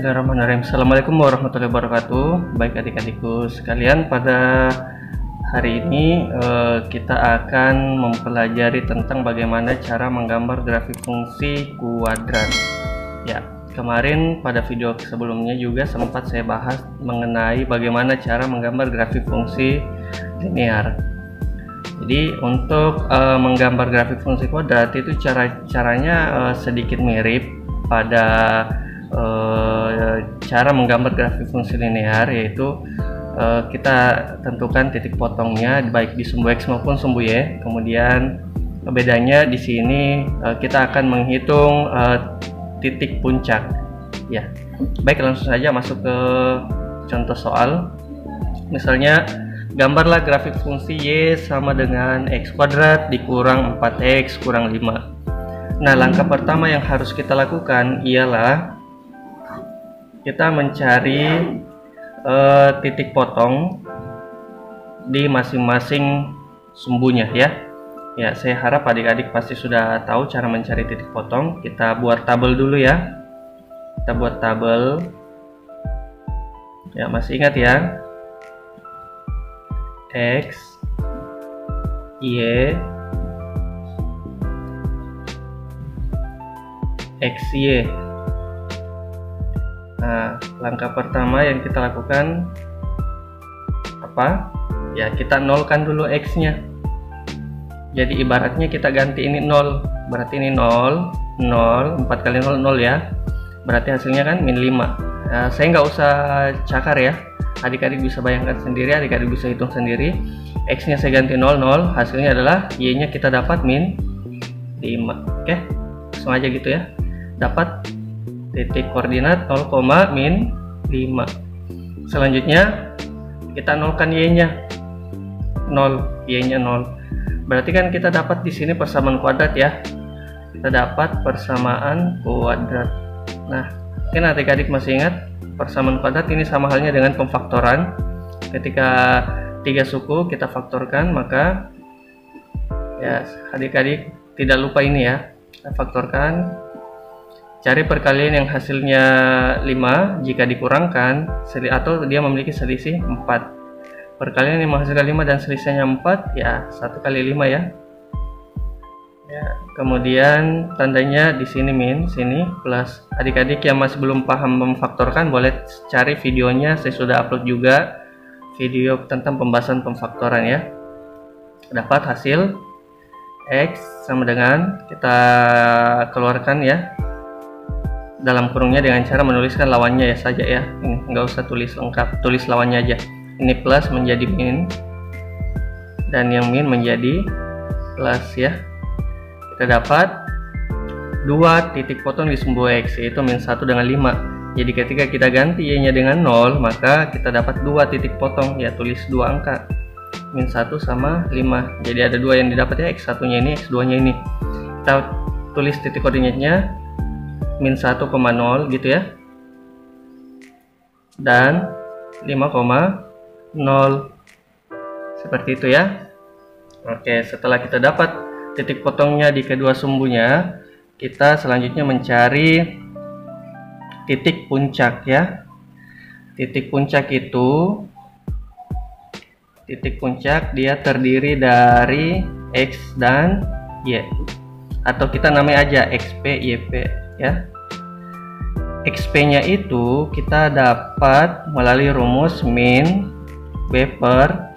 Bismillahirrahmanirrahim. Assalamualaikum warahmatullahi wabarakatuh. Baik adik-adikku sekalian, pada hari ini kita akan mempelajari tentang bagaimana cara menggambar grafik fungsi kuadrat. Ya, kemarin pada video sebelumnya juga sempat saya bahas mengenai bagaimana cara menggambar grafik fungsi linear. Jadi untuk menggambar grafik fungsi kuadrat itu caranya sedikit mirip pada cara menggambar grafik fungsi linear, yaitu kita tentukan titik potongnya baik di sumbu X maupun sumbu Y. Kemudian bedanya di sini kita akan menghitung titik puncak. Ya, baik, langsung saja masuk ke contoh soal. Misalnya, gambarlah grafik fungsi Y sama dengan X kuadrat dikurang 4X kurang 5. Nah, langkah pertama yang harus kita lakukan ialah kita mencari titik potong di masing-masing sumbunya ya. Ya, saya harap adik-adik pasti sudah tahu cara mencari titik potong. Kita buat tabel dulu ya. Kita buat tabel. Ya, masih ingat ya? X, Y, XY. Nah, langkah pertama yang kita lakukan apa? Ya, kita nolkan dulu X-nya. Jadi ibaratnya kita ganti ini 0. Berarti ini 0, 0, 4 kali 0, 0 ya. Berarti hasilnya kan min 5. Nah, saya nggak usah cakar ya. Adik-adik bisa bayangkan sendiri, adik-adik bisa hitung sendiri. X-nya saya ganti 0, 0. Hasilnya adalah Y-nya kita dapat min 5. Oke, langsung aja gitu ya. Dapat titik koordinat 0, min 5. Selanjutnya kita nolkan Y-nya 0, Y-nya 0. Berarti kan kita dapat di sini persamaan kuadrat ya. Kita dapat persamaan kuadrat. Nah, mungkin adik-adik masih ingat persamaan kuadrat ini sama halnya dengan pemfaktoran. Ketika 3 suku kita faktorkan, maka ya adik-adik tidak lupa ini ya. Kita faktorkan. Cari perkalian yang hasilnya 5 jika dikurangkan atau dia memiliki selisih 4. Perkalian yang menghasilkan 5 dan selisihnya 4 ya 1 kali 5 ya. Ya, kemudian tandanya di sini min, sini plus. Adik-adik yang masih belum paham memfaktorkan boleh cari videonya, saya sudah upload juga video tentang pembahasan pemfaktoran ya. Dapat hasil X sama dengan, kita keluarkan ya dalam kurungnya dengan cara menuliskan lawannya ya saja ya. Ini nggak usah tulis lengkap, tulis lawannya aja. Ini plus menjadi min dan yang min menjadi plus ya. Kita dapat 2 titik potong di sumbu X, yaitu min 1 dengan 5. Jadi ketika kita ganti Y nya dengan 0, maka kita dapat 2 titik potong ya, tulis 2 angka, min 1 sama 5. Jadi ada 2 yang didapat ya, X1 nya ini, X2 nya ini. Kita tulis titik koordinatnya min 1,0 gitu ya, dan 5,0 seperti itu ya. Oke, setelah kita dapat titik potongnya di kedua sumbunya, kita selanjutnya mencari titik puncak ya. Titik puncak itu, titik puncak dia terdiri dari X dan Y, atau kita namanya aja XP, YP ya. XP nya itu kita dapat melalui rumus min B per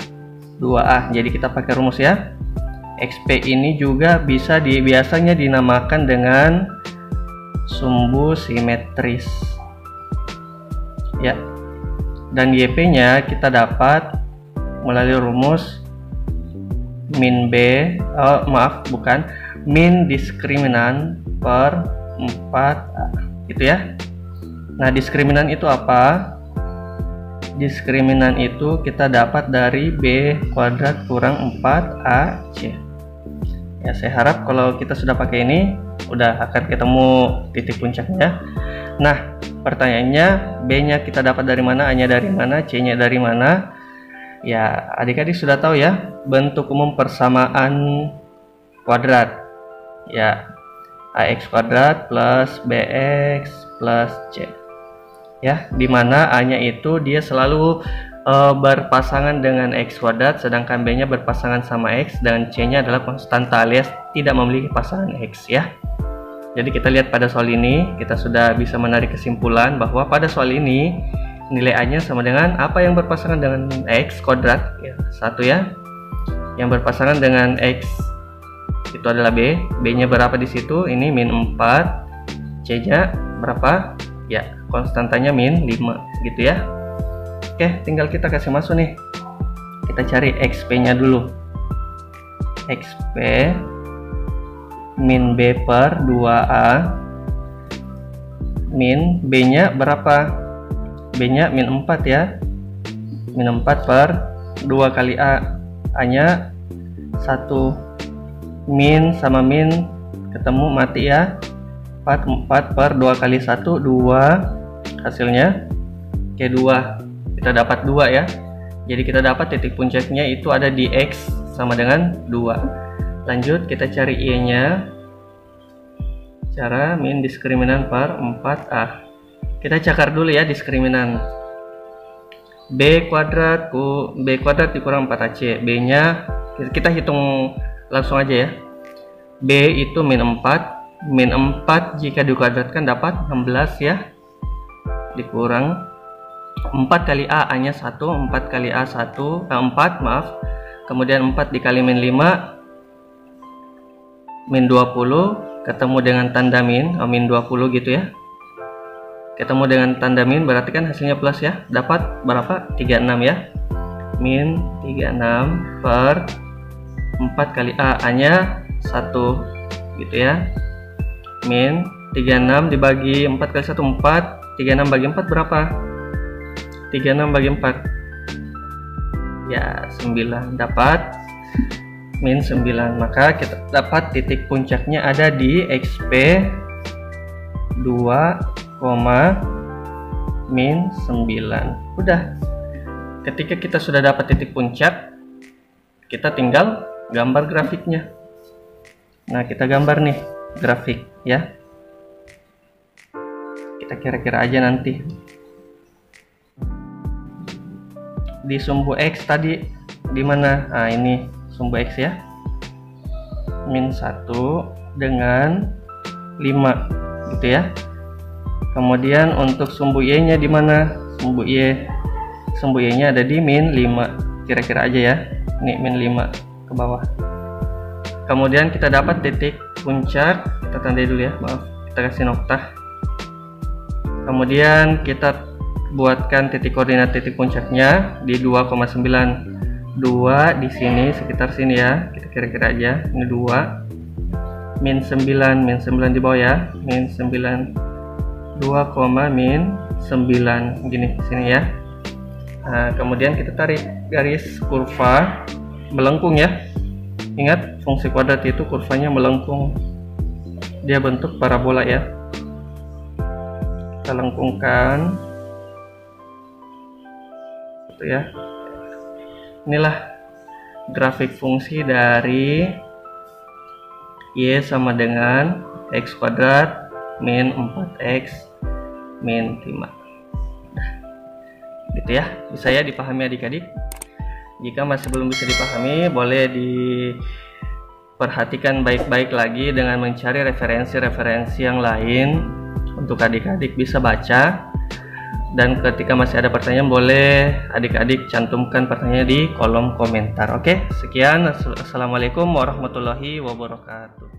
2A. Jadi kita pakai rumus ya. XP ini juga biasanya dinamakan dengan sumbu simetris ya. Dan YP nya kita dapat melalui rumus min min diskriminan per 4A gitu ya. Nah, diskriminan itu apa? Diskriminan itu kita dapat dari B kuadrat kurang 4AC. Ya, saya harap kalau kita sudah pakai ini udah akan ketemu titik puncaknya. Nah, pertanyaannya, B nya kita dapat dari mana, A nya dari mana, C nya dari mana? Ya, adik-adik sudah tahu ya bentuk umum persamaan kuadrat ya, ax kuadrat plus bx plus c. ya, dimana A-nya itu dia selalu berpasangan dengan X kuadrat, sedangkan B-nya berpasangan sama X, dan C-nya adalah konstanta alias tidak memiliki pasangan X, ya. Jadi kita lihat pada soal ini, kita sudah bisa menarik kesimpulan bahwa pada soal ini nilai A-nya sama dengan apa yang berpasangan dengan X kuadrat, ya, 1 ya. Yang berpasangan dengan X itu adalah B, B-nya berapa di situ? Ini min 4, C-nya berapa? Ya, konstantanya min 5, gitu ya. Oke, tinggal kita kasih masuk nih. Kita cari XP-nya dulu. XP min B per 2A min B-nya berapa? B-nya min 4 ya. Min 4 per 2 kali A. A-nya 1. Min sama min ketemu mati ya. 4 per 2 kali 1, 2. Hasilnya oke, 2. Kita dapat 2 ya. Jadi kita dapat titik puncaknya itu ada di X sama dengan 2. Lanjut kita cari Y-nya. Cara min diskriminan per 4A. Kita cakar dulu ya diskriminan. B kuadrat dikurang 4AC. B-nya kita hitung langsung aja ya. B itu min 4. Min 4 jika dikuadratkan dapat 16 ya. Dikurang 4 kali A, A-nya 1, 4 kali A 4 maaf. Kemudian 4 dikali min 5 min 20 ketemu dengan tanda min, min 20 gitu ya. Ketemu dengan tanda min berarti kan hasilnya plus ya. Dapat berapa? 36 ya. Min 36 per 4 kali A, A-nya 1 gitu ya. Min 36 dibagi 4 kali 1 4. 36 bagi 4 berapa? 36 bagi 4 ya 9, dapat min 9. Maka kita dapat titik puncaknya ada di XP 2, min 9. Udah, ketika kita sudah dapat titik puncak, kita tinggal gambar grafiknya. Nah, kita gambar nih grafik ya. Kita kira-kira aja nanti di sumbu X tadi di mana? Nah, ini sumbu X ya. Min 1 dengan 5 gitu ya. Kemudian untuk sumbu Y-nya di mana? Sumbu Y-nya ada di min 5. Kira-kira aja ya. Ini min 5 ke bawah. Kemudian kita dapat titik puncak, kita tandai dulu ya, maaf, kita kasih noktah. Kemudian kita buatkan titik koordinat titik puncaknya di 2,9. 2 di sini sekitar sini ya. Kita kira-kira aja ini 2. Min 9 di bawah ya. Min 9 2, min 9 gini sini ya. Nah, kemudian kita tarik garis kurva melengkung ya. Ingat fungsi kuadrat itu kurvanya melengkung. Dia bentuk parabola ya. Kita lengkungkan. Ya, inilah grafik fungsi dari Y sama dengan X kuadrat min 4X min 5. Nah, gitu ya, bisa ya dipahami adik-adik. Jika masih belum bisa dipahami, boleh diperhatikan baik-baik lagi dengan mencari referensi-referensi yang lain untuk adik-adik bisa baca. Dan ketika masih ada pertanyaan, boleh adik-adik cantumkan pertanyaan di kolom komentar. Oke, sekian. Assalamualaikum warahmatullahi wabarakatuh.